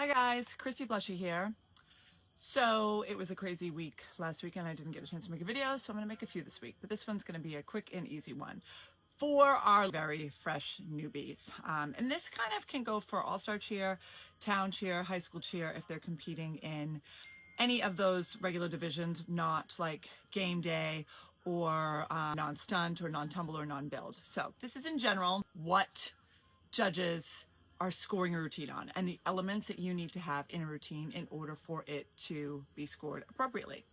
Hi guys, Christie here. So it was a crazy week last weekend. I didn't get a chance to make a video, so I'm going to make a few this week. But this one's going to be a quick and easy one for our very fresh newbies. And this kind of can go for all-star cheer, town cheer, high school cheer if they're competing in any of those regular divisions, not like game day or non-stunt or non-tumble or non-build. So this is in general what judges are scoring a routine on and the elements that you need to have in a routine in order for it to be scored appropriately.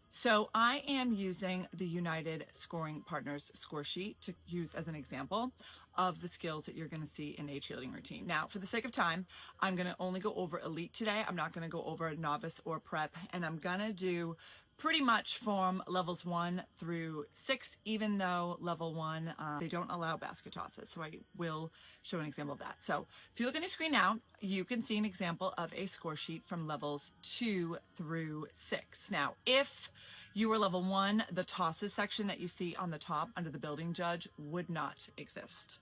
So I am using the United Scoring Partners score sheet to use as an example of the skills that you're going to see in a cheerleading routine. Now, for the sake of time, I'm going to only go over elite today. I'm not going to go over novice or prep, and I'm going to do pretty much from levels 1 through 6, even though level 1, they don't allow basket tosses. So I will show an example of that. So if you look on your screen now, you can see an example of a score sheet from levels 2 through 6. Now, if you were level 1, the tosses section that you see on the top under the building judge would not exist.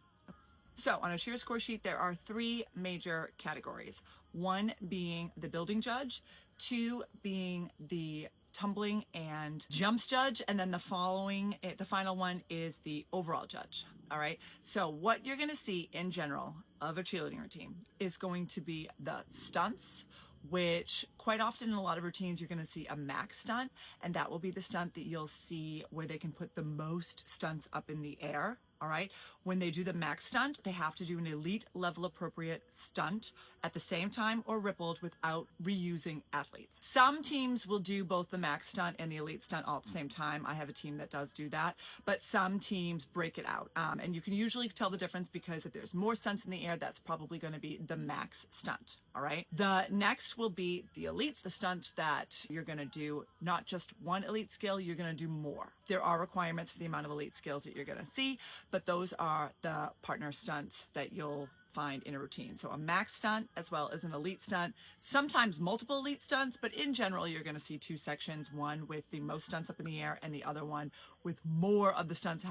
So on a cheer score sheet, there are 3 major categories. 1 being the building judge, 2 being the tumbling and jumps judge, and then the final one is the overall judge. All right, so what you're going to see in general of a cheerleading routine is going to be the stunts, which quite often in a lot of routines you're going to see a max stunt, and that will be the stunt that you'll see where they can put the most stunts up in the air. All right, when they do the max stunt, they have to do an elite level appropriate stunt at the same time or rippled without reusing athletes. Some teams will do both the max stunt and the elite stunt all at the same time. I have a team that does do that, but some teams break it out. And you can usually tell the difference because if there's more stunts in the air, that's probably going to be the max stunt. All right, the next will be the elites, the stunt that you're going to do not just one elite skill, you're going to do more. There are requirements for the amount of elite skills that you're going to see, but those are the partner stunts that you'll find in a routine. So a max stunt as well as an elite stunt, sometimes multiple elite stunts, but in general, you're going to see 2 sections, one with the most stunts up in the air and the other one with more of the stunt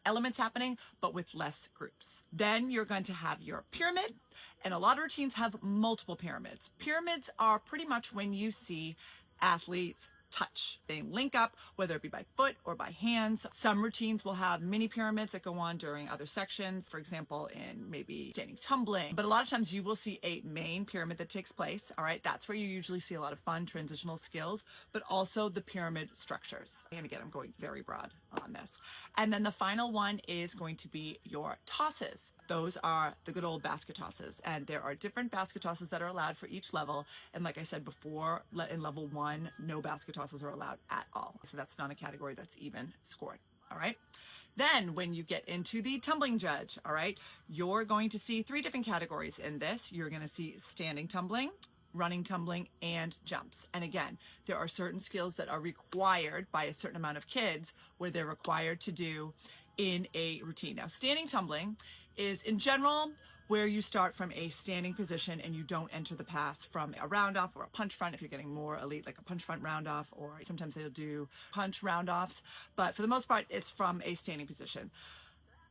elements happening, but with less groups. Then you're going to have your pyramid, and a lot of routines have multiple pyramids. Pyramids are pretty much when you see athletes touch. They link up, whether it be by foot or by hands. Some routines will have mini pyramids that go on during other sections, for example, in maybe standing tumbling. But a lot of times you will see a main pyramid that takes place. All right, that's where you usually see a lot of fun transitional skills, but also the pyramid structures. And again, I'm going very broad on this. And then the final one is going to be your tosses. Those are the good old basket tosses, and there are different basket tosses that are allowed for each level. And like I said before, in level 1, no basket tosses are allowed at all. So that's not a category that's even scored. All right. Then when you get into the tumbling judge, all right, you're going to see 3 different categories in this. You're going to see standing tumbling, running tumbling, and jumps. And again, there are certain skills that are required by a certain amount of kids where they're required to do in a routine. Now, standing tumbling is in general where you start from a standing position and you don't enter the pass from a round off or a punch front if you're getting more elite, like a punch front round off, or sometimes they'll do punch round offs. But for the most part, it's from a standing position.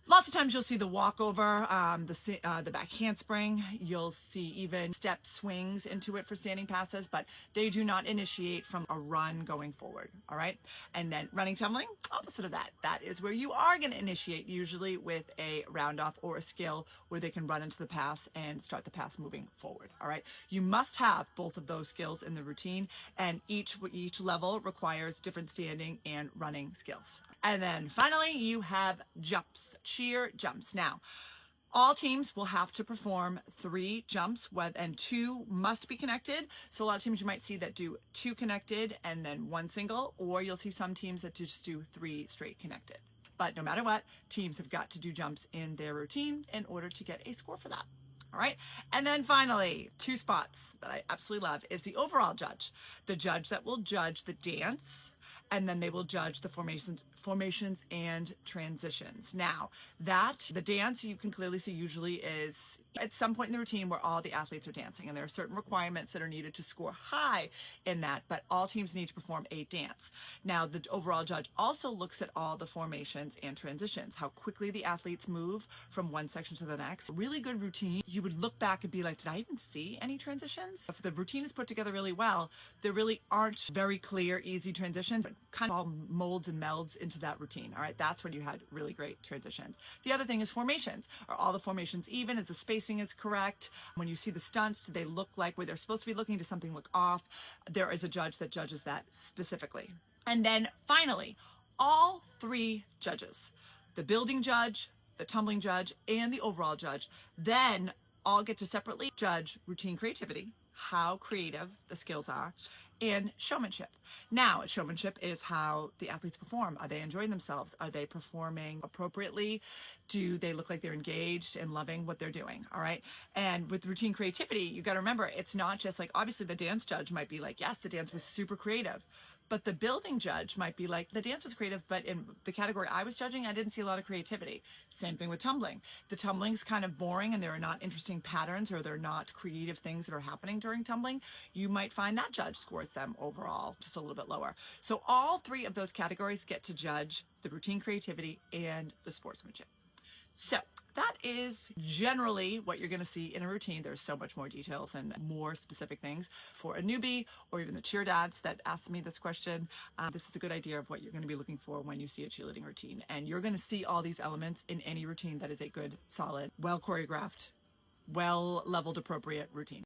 Lots of times you'll see the walkover, the back handspring. You'll see even step swings into it for standing passes, but they do not initiate from a run going forward. All right. And then running tumbling, opposite of that. That is where you are going to initiate, usually with a round off or a skill where they can run into the pass and start the pass moving forward. All right. You must have both of those skills in the routine, and each level requires different standing and running skills. And then finally, you have jumps, cheer jumps. Now, all teams will have to perform 3 jumps, and 2 must be connected. So a lot of teams you might see that do 2 connected and then 1 single, or you'll see some teams that just do 3 straight connected. But no matter what, teams have got to do jumps in their routine in order to get a score for that. All right. And then finally, 2 spots that I absolutely love is the overall judge, the judge that will judge the dance, and then they will judge the formations and transitions. Now, the dance you can clearly see usually is at some point in the routine where all the athletes are dancing, and there are certain requirements that are needed to score high in that, but all teams need to perform a dance. Now, the overall judge also looks at all the formations and transitions, how quickly the athletes move from one section to the next. Really good routine. You would look back and be like, did I even see any transitions? If the routine is put together really well, there really aren't very clear, easy transitions, but kind of all molds and melds into that routine. All right, that's when you had really great transitions. The other thing is formations. Are all the formations even? Is the spacing is correct? When you see the stunts, do they look like where they're supposed to be looking? Does something look off? There is a judge that judges that specifically. And then finally, all three judges, the building judge, the tumbling judge, and the overall judge, then all get to separately judge routine creativity, how creative the skills are, and showmanship. Now, showmanship is how the athletes perform. Are they enjoying themselves? Are they performing appropriately? Do they look like they're engaged and loving what they're doing? All right. And with routine creativity, you got to remember, it's not just like, obviously the dance judge might be like, yes, the dance was super creative. But the building judge might be like, the dance was creative, but in the category I was judging, I didn't see a lot of creativity. Same thing with tumbling. The tumbling's kind of boring and there are not interesting patterns, or they're not creative things that are happening during tumbling. You might find that judge scores them overall just a little bit lower. So all three of those categories get to judge the routine creativity and the sportsmanship. So that is generally what you're going to see in a routine. There's so much more details and more specific things for a newbie, or even the cheer dads that asked me this question. This is a good idea of what you're going to be looking for when you see a cheerleading routine. And you're going to see all these elements in any routine that is a good, solid, well choreographed, well leveled, appropriate routine.